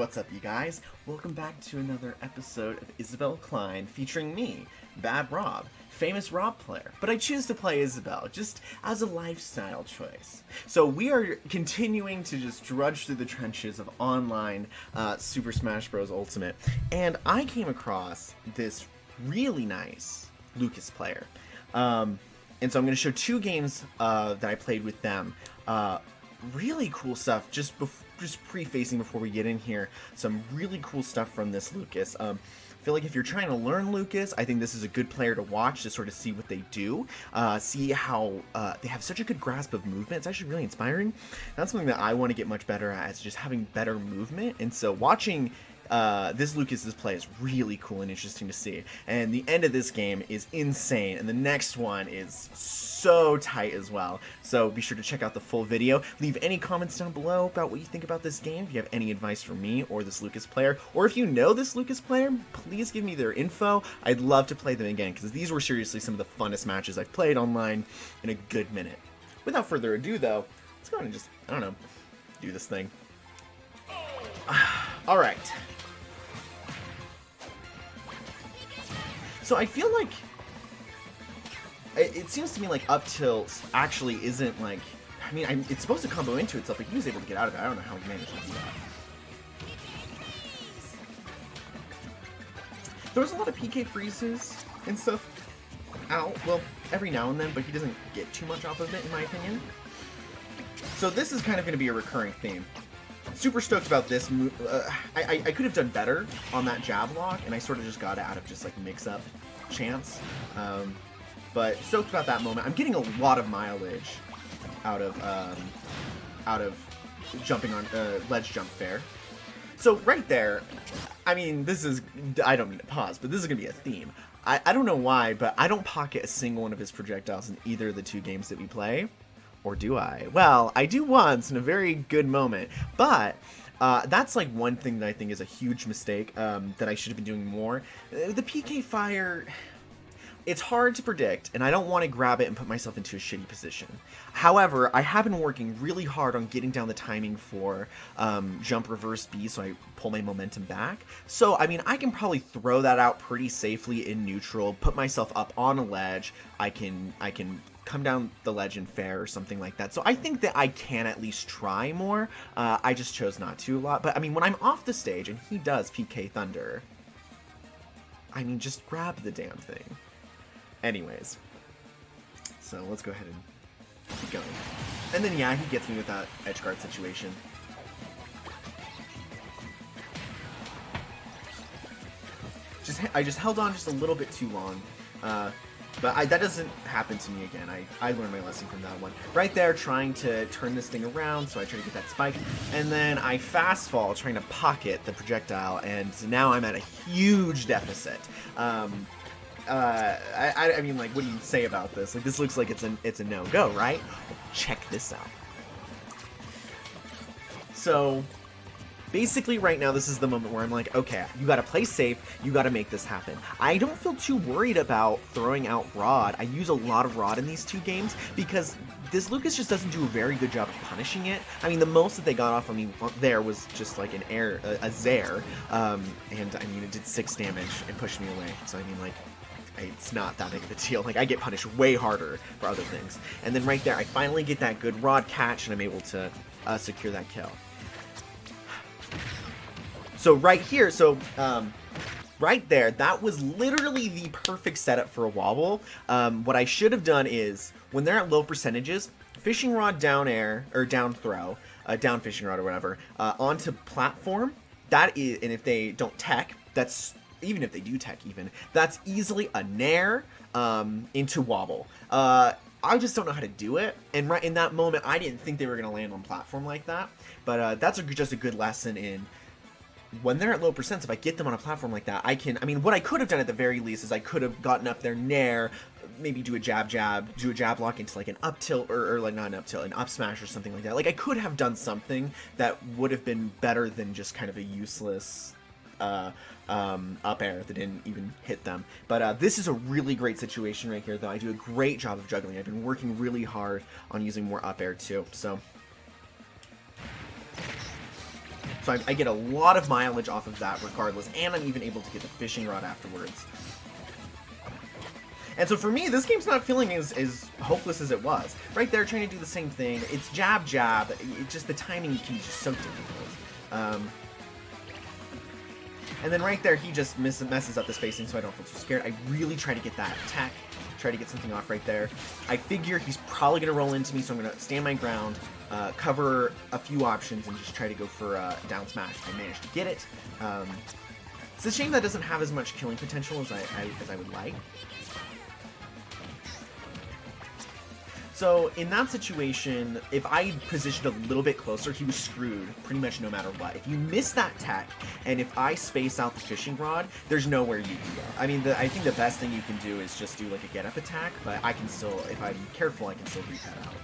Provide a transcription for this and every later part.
What's up, you guys? Welcome back to another episode of Isabelle Klein featuring me, Bad Rob, famous Rob player. But I choose to play Isabelle just as a lifestyle choice. So we are continuing to just drudge through the trenches of online Super Smash Bros. Ultimate, and I came across this really nice Lucas player. And so I'm going to show two games that I played with them. Really cool stuff. Just prefacing before we get in here, some really cool stuff from this Lucas. I feel like if you're trying to learn Lucas, I think this is a good player to watch to sort of see what they do, see how they have such a good grasp of movement. It's actually really inspiring. That's something that I want to get much better at, is just having better movement. And so watching this Lucas's play is really cool and interesting to see. And the end of this game is insane, and the next one is so tight as well. So be sure to check out the full video. Leave any comments down below about what you think about this game. If you have any advice for me or this Lucas player, or if you know this Lucas player, please give me their info. I'd love to play them again, because these were seriously some of the funnest matches I've played online in a good minute. Without further ado, though, let's go ahead and just, I don't know, do this thing. Alright. So I feel like it seems to me like up tilt actually isn't like, I mean, it's supposed to combo into itself, but he was able to get out of it. I don't know how he managed to do that. There was a lot of PK freezes and stuff out, well, every now and then, but he doesn't get too much off of it, in my opinion. So this is kind of going to be a recurring theme. Super stoked about this move. I could have done better on that jab lock, and I sort of just got it out of just like mix-up chance. But stoked about that moment. I'm getting a lot of mileage out of jumping on ledge jump fair. So right there, I mean, this is, I don't mean to pause, but this is gonna be a theme. I don't know why, but I don't pocket a single one of his projectiles in either of the two games that we play. Or do I? Well, I do once in a very good moment, but that's like one thing that I think is a huge mistake that I should have been doing more. The PK fire, it's hard to predict, and I don't want to grab it and put myself into a shitty position. However, I have been working really hard on getting down the timing for jump reverse B, so I pull my momentum back. So, I mean, I can probably throw that out pretty safely in neutral, put myself up on a ledge. I can come down the ledge in fair or something like that. So I think that I can at least try more. I just chose not to a lot. But I mean, when I'm off the stage and he does PK Thunder, I mean, just grab the damn thing. Anyways, so let's go ahead and keep going. And then yeah, he gets me with that edge guard situation. I just held on just a little bit too long. But that doesn't happen to me again. I learned my lesson from that one. Right there, trying to turn this thing around, so I try to get that spike. And then I fast fall, trying to pocket the projectile, and now I'm at a huge deficit. I mean, like, what do you say about this? Like, this looks like it's a no-go, right? Well, check this out. So basically, right now, this is the moment where I'm like, okay, you gotta play safe, you gotta make this happen. I don't feel too worried about throwing out Rod. I use a lot of Rod in these two games, because this Lucas just doesn't do a very good job of punishing it. I mean, the most that they got off of me there was just like an air, a Zaire, and I mean, it did 6 damage and pushed me away, so I mean, like, it's not that big of a deal. Like, I get punished way harder for other things. And then right there, I finally get that good Rod catch, and I'm able to secure that kill. So right here, right there, that was literally the perfect setup for a wobble. What I should have done is, when they're at low percentages, fishing rod down air, or down throw, down fishing rod or whatever, onto platform, that is, and if they don't tech, that's, even if they do tech even, that's easily a nair into wobble. I just don't know how to do it, and right in that moment, I didn't think they were going to land on platform like that, but that's just a good lesson in, when they're at low percents, if I get them on a platform like that, I mean, what I could have done at the very least is I could have gotten up there nair, maybe do a jab, do a jab lock into like an up tilt, or like not an up tilt, an up smash or something like that. Like, I could have done something that would have been better than just kind of a useless up air that didn't even hit them. But this is a really great situation right here, though. I do a great job of juggling. I've been working really hard on using more up air too, so So I get a lot of mileage off of that regardless, and I'm even able to get the fishing rod afterwards. And so for me, this game's not feeling as hopeless as it was. Right there, trying to do the same thing. It's jab, jab. It's just the timing can be just so difficult. And then right there, he just messes up the spacing, so I don't feel too scared. I really try to get that attack, try to get something off right there. I figure he's probably going to roll into me, so I'm going to stand my ground, cover a few options, and just try to go for a down smash. I managed to get it. It's a shame that doesn't have as much killing potential as I would like. So in that situation, if I positioned a little bit closer, he was screwed pretty much no matter what. If you miss that tech, and if I space out the fishing rod, there's nowhere you can go. I mean, I think the best thing you can do is just do like a get-up attack, but I can still, if I'm careful, I can still read that out.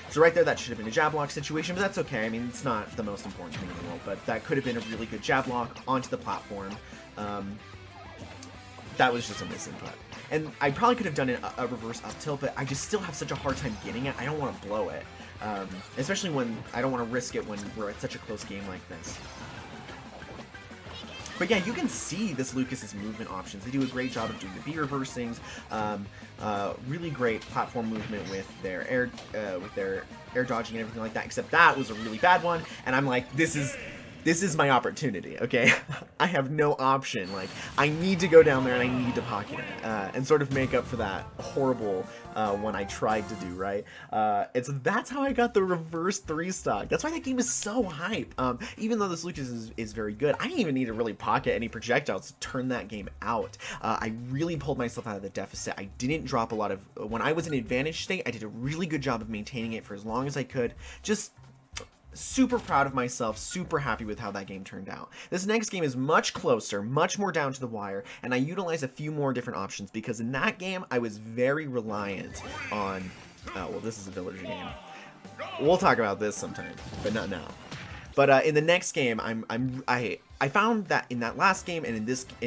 So right there, that should have been a jab lock situation, but that's okay. I mean, it's not the most important thing in the world, but that could have been a really good jab lock onto the platform. That was just a misinput. And I probably could have done a reverse up tilt, but I just still have such a hard time getting it. I don't want to blow it. Especially when I don't want to risk it when we're at such a close game like this. But yeah, you can see this Lucas's movement options. They do a great job of doing the B reversing, really great platform movement with their air dodging and everything like that. Except that was a really bad one, and I'm like, this is my opportunity, okay? I have no option. Like, I need to go down there and I need to pocket it and sort of make up for that horrible one I tried to do, right? And so that's how I got the reverse 3-stock. That's why that game is so hype. Even though this Lucas is very good, I didn't even need to really pocket any projectiles to turn that game out. I really pulled myself out of the deficit. I didn't drop a lot of... When I was in advantage state, I did a really good job of maintaining it for as long as I could. Just... super proud of myself, super happy with how that game turned out. This next game is much closer, much more down to the wire, and I utilize a few more different options because in that game I was very reliant on, well, this is a villager game. We'll talk about this sometime, but not now. But in the next game, I found that in that last game and in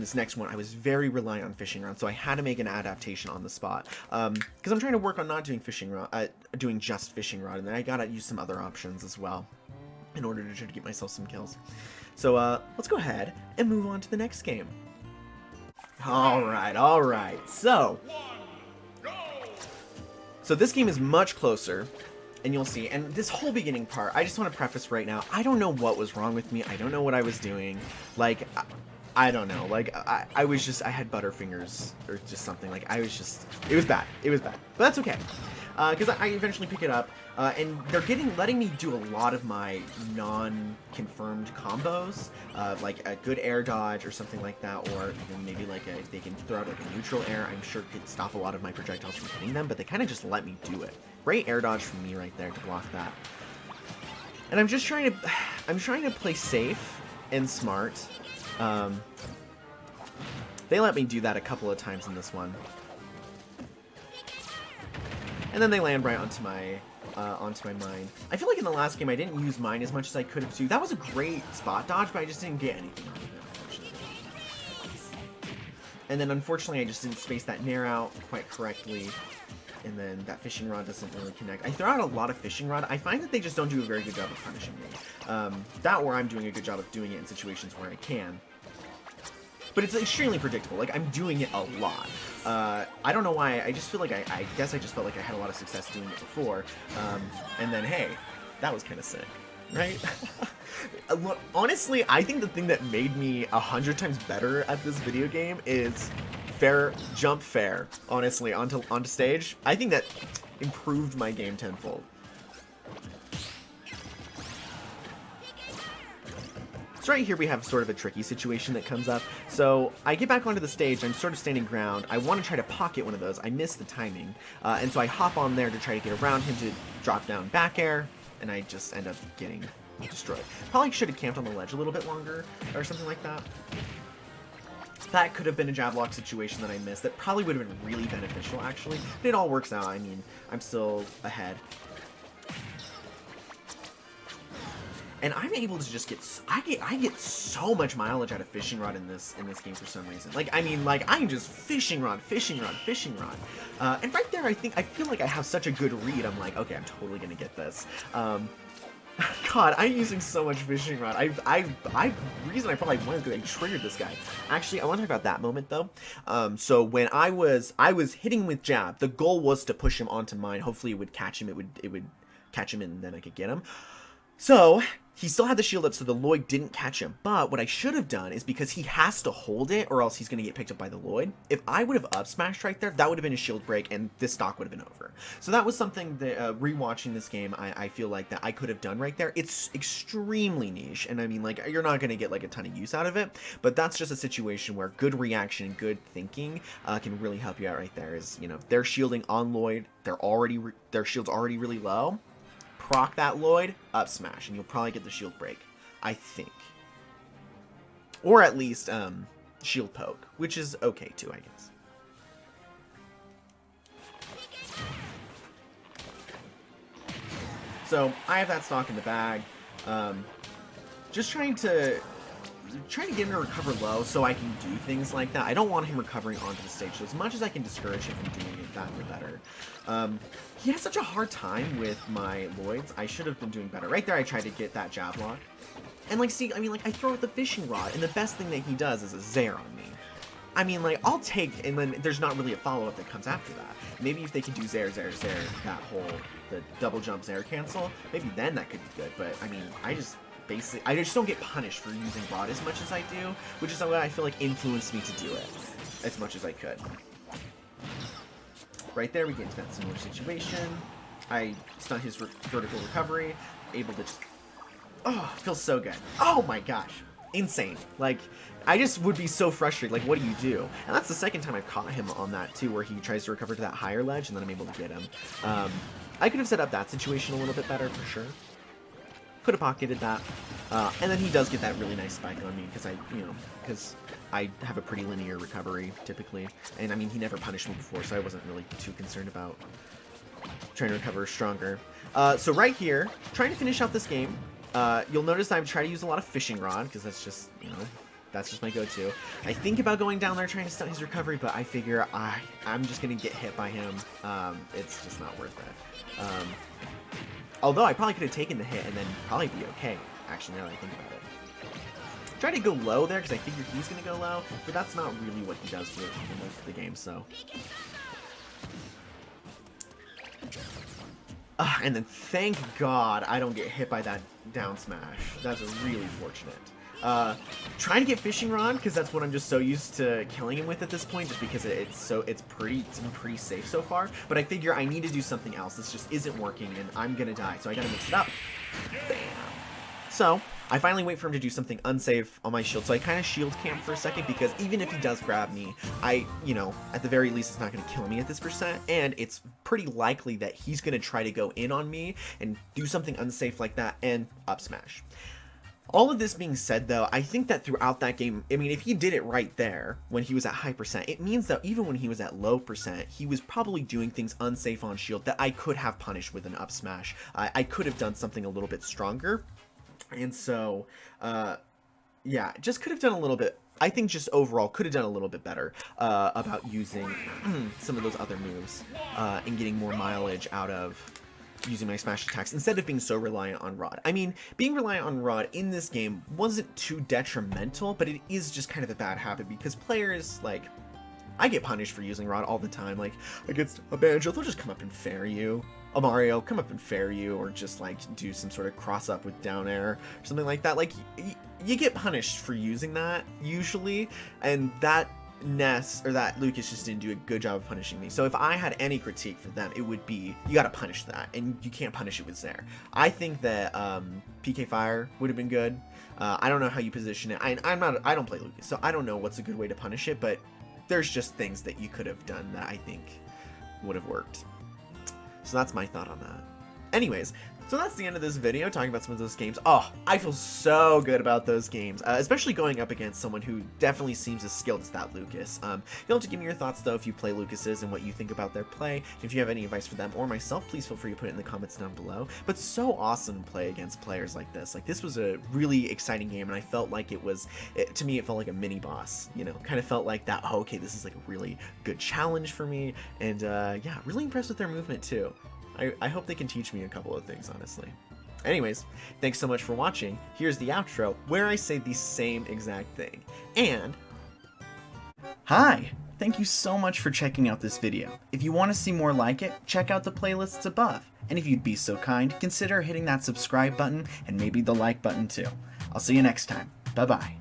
this next one, I was very reliant on fishing rod, so I had to make an adaptation on the spot. Because I'm trying to work on not doing fishing rod, doing just fishing rod, and then I gotta use some other options as well in order to try to get myself some kills. So let's go ahead and move on to the next game. All right. So this game is much closer. And you'll see, and this whole beginning part, I just want to preface right now, I don't know what was wrong with me, I don't know what I was doing, like, I don't know, like, I was just, I had butterfingers, or just something, like, it was bad, but that's okay, because I eventually pick it up, and they're letting me do a lot of my non-confirmed combos, like a good air dodge or something like that, or even maybe like if they can throw out like a neutral air, I'm sure could stop a lot of my projectiles from hitting them, but they kind of just let me do it. Great air dodge from me right there to block that. And I'm trying to play safe and smart. They let me do that a couple of times in this one. And then they land right onto my mine. I feel like in the last game I didn't use mine as much as I could have too. That was a great spot dodge, but I just didn't get anything out of it, unfortunately. And then unfortunately I just didn't space that nair out quite correctly. And then that fishing rod doesn't really connect. I throw out a lot of fishing rod. I find that they just don't do a very good job of punishing me. That or I'm doing a good job of doing it in situations where I can. But it's extremely predictable. Like, I'm doing it a lot. I don't know why. I just feel like I guess I just felt like I had a lot of success doing it before. And then, hey, that was kind of sick, right? Honestly, I think the thing that made me 100 times better at this video game is jump fair, honestly, onto stage. I think that improved my game tenfold. So right here we have sort of a tricky situation that comes up. So I get back onto the stage, I'm sort of standing ground. I want to try to pocket one of those. I miss the timing. And so I hop on there to try to get around him to drop down back air, and I just end up getting destroyed. Probably should have camped on the ledge a little bit longer or something like that. That could have been a jab lock situation that I missed. That probably would have been really beneficial, actually. But it all works out. I mean, I'm still ahead. And I'm able to just get... I get so much mileage out of fishing rod in this game for some reason. Like, I mean, like, I'm just fishing rod. And right there, I feel like I have such a good read. I'm like, okay, I'm totally going to get this. God, I'm using so much fishing rod. Reason I probably wanted to, I triggered this guy. Actually, I want to talk about that moment though. So when I was hitting with jab, the goal was to push him onto mine. Hopefully, it would catch him. It would catch him, and then I could get him. So he still had the shield up, so the Lloyd didn't catch him. But what I should have done is, because he has to hold it or else he's going to get picked up by the Lloyd, if I would have up smashed right there, that would have been a shield break and this stock would have been over. So that was something that, rewatching this game, I feel like that I could have done right there. It's extremely niche, and I mean, like, you're not going to get like a ton of use out of it, but that's just a situation where good reaction and good thinking can really help you out right there. Is, you know, they're shielding on Lloyd, their shield's already really low. Proc that Lloyd, up smash, and you'll probably get the shield break, I think. Or at least, shield poke, which is okay too, I guess. So, I have that stock in the bag. Just trying to get him to recover low so I can do things like that. I don't want him recovering onto the stage, so as much as I can discourage him from doing it, that the better. He has such a hard time with my Lloyds. I should have been doing better. Right there, I tried to get that jab lock. And, like, see, I mean, like, I throw out the fishing rod, and the best thing that he does is a Zair on me. I mean, like, I'll take, and then there's not really a follow-up that comes after that. Maybe if they could do Zair, that whole, the double jump Zair cancel, maybe then that could be good. But, I mean, I just don't get punished for using rod as much as I do, which is what I feel like influenced me to do it as much as I could. Right there, we get into that similar situation. I stun his vertical recovery, able to just... Oh, it feels so good. Oh my gosh. Insane. Like, I just would be so frustrated. Like, what do you do? And that's the second time I've caught him on that, too, where he tries to recover to that higher ledge, and then I'm able to get him. I could have set up that situation a little bit better, for sure. Could have pocketed that. And then he does get that really nice spike on me, because I have a pretty linear recovery, typically. And, I mean, he never punished me before, so I wasn't really too concerned about trying to recover stronger. So right here, trying to finish out this game, you'll notice I'm trying to use a lot of fishing rod, because that's just, that's just my go-to. I think about going down there trying to stun his recovery, but I figure I'm just going to get hit by him. It's just not worth it. Although I probably could have taken the hit and then probably be okay, actually, now that I think about it. Try to go low there, because I figure he's going to go low, but that's not really what he does for most of the game, so... and then thank God I don't get hit by that down smash. That's really fortunate. Trying to get fishing rod, because that's what I'm just so used to killing him with at this point, just because it's been pretty safe so far. But I figure I need to do something else. This just isn't working, and I'm gonna die, so I gotta mix it up. Bam. So I finally wait for him to do something unsafe on my shield, so I kind of shield camp for a second, because even if he does grab me, at the very least, it's not going to kill me at this percent, and it's pretty likely that he's going to try to go in on me and do something unsafe like that and up smash. All of this being said, though, I think that throughout that game, I mean, if he did it right there when he was at high percent, it means that even when he was at low percent, he was probably doing things unsafe on shield that I could have punished with an up smash. I could have done something a little bit stronger. And so, yeah, just could have done a little bit, I think just overall could have done a little bit better about using some of those other moves and getting more mileage out of using my smash attacks instead of being so reliant on rod. I mean, being reliant on rod in this game wasn't too detrimental, but it is just kind of a bad habit, because players, like, I get punished for using rod all the time. Like, against a Banjo, they'll just come up and fair you. A Mario, come up and fair you, or just, like, do some sort of cross-up with down air, or something like that. Like, you get punished for using that, usually, and that Ness, or that Lucas just didn't do a good job of punishing me. So if I had any critique for them, it would be, you gotta punish that, and you can't punish it with Zair. I think that PK Fire would have been good. I don't know how you position it. I don't play Lucas, so I don't know what's a good way to punish it, but there's just things that you could have done that I think would have worked. So that's my thought on that. Anyways, so that's the end of this video, talking about some of those games. Oh, I feel so good about those games, especially going up against someone who definitely seems as skilled as that Lucas. You'll have to give me your thoughts, though, if you play Lucas's and what you think about their play. And if you have any advice for them or myself, please feel free to put it in the comments down below. But so awesome to play against players like this. Like, this was a really exciting game, and I felt like to me, it felt like a mini-boss, kind of felt like that, oh, okay, this is like a really good challenge for me, and yeah, really impressed with their movement, too. I hope they can teach me a couple of things, honestly. Anyways, thanks so much for watching. Here's the outro where I say the same exact thing. And hi! Thank you so much for checking out this video. If you want to see more like it, check out the playlists above. And if you'd be so kind, consider hitting that subscribe button and maybe the like button too. I'll see you next time. Bye bye.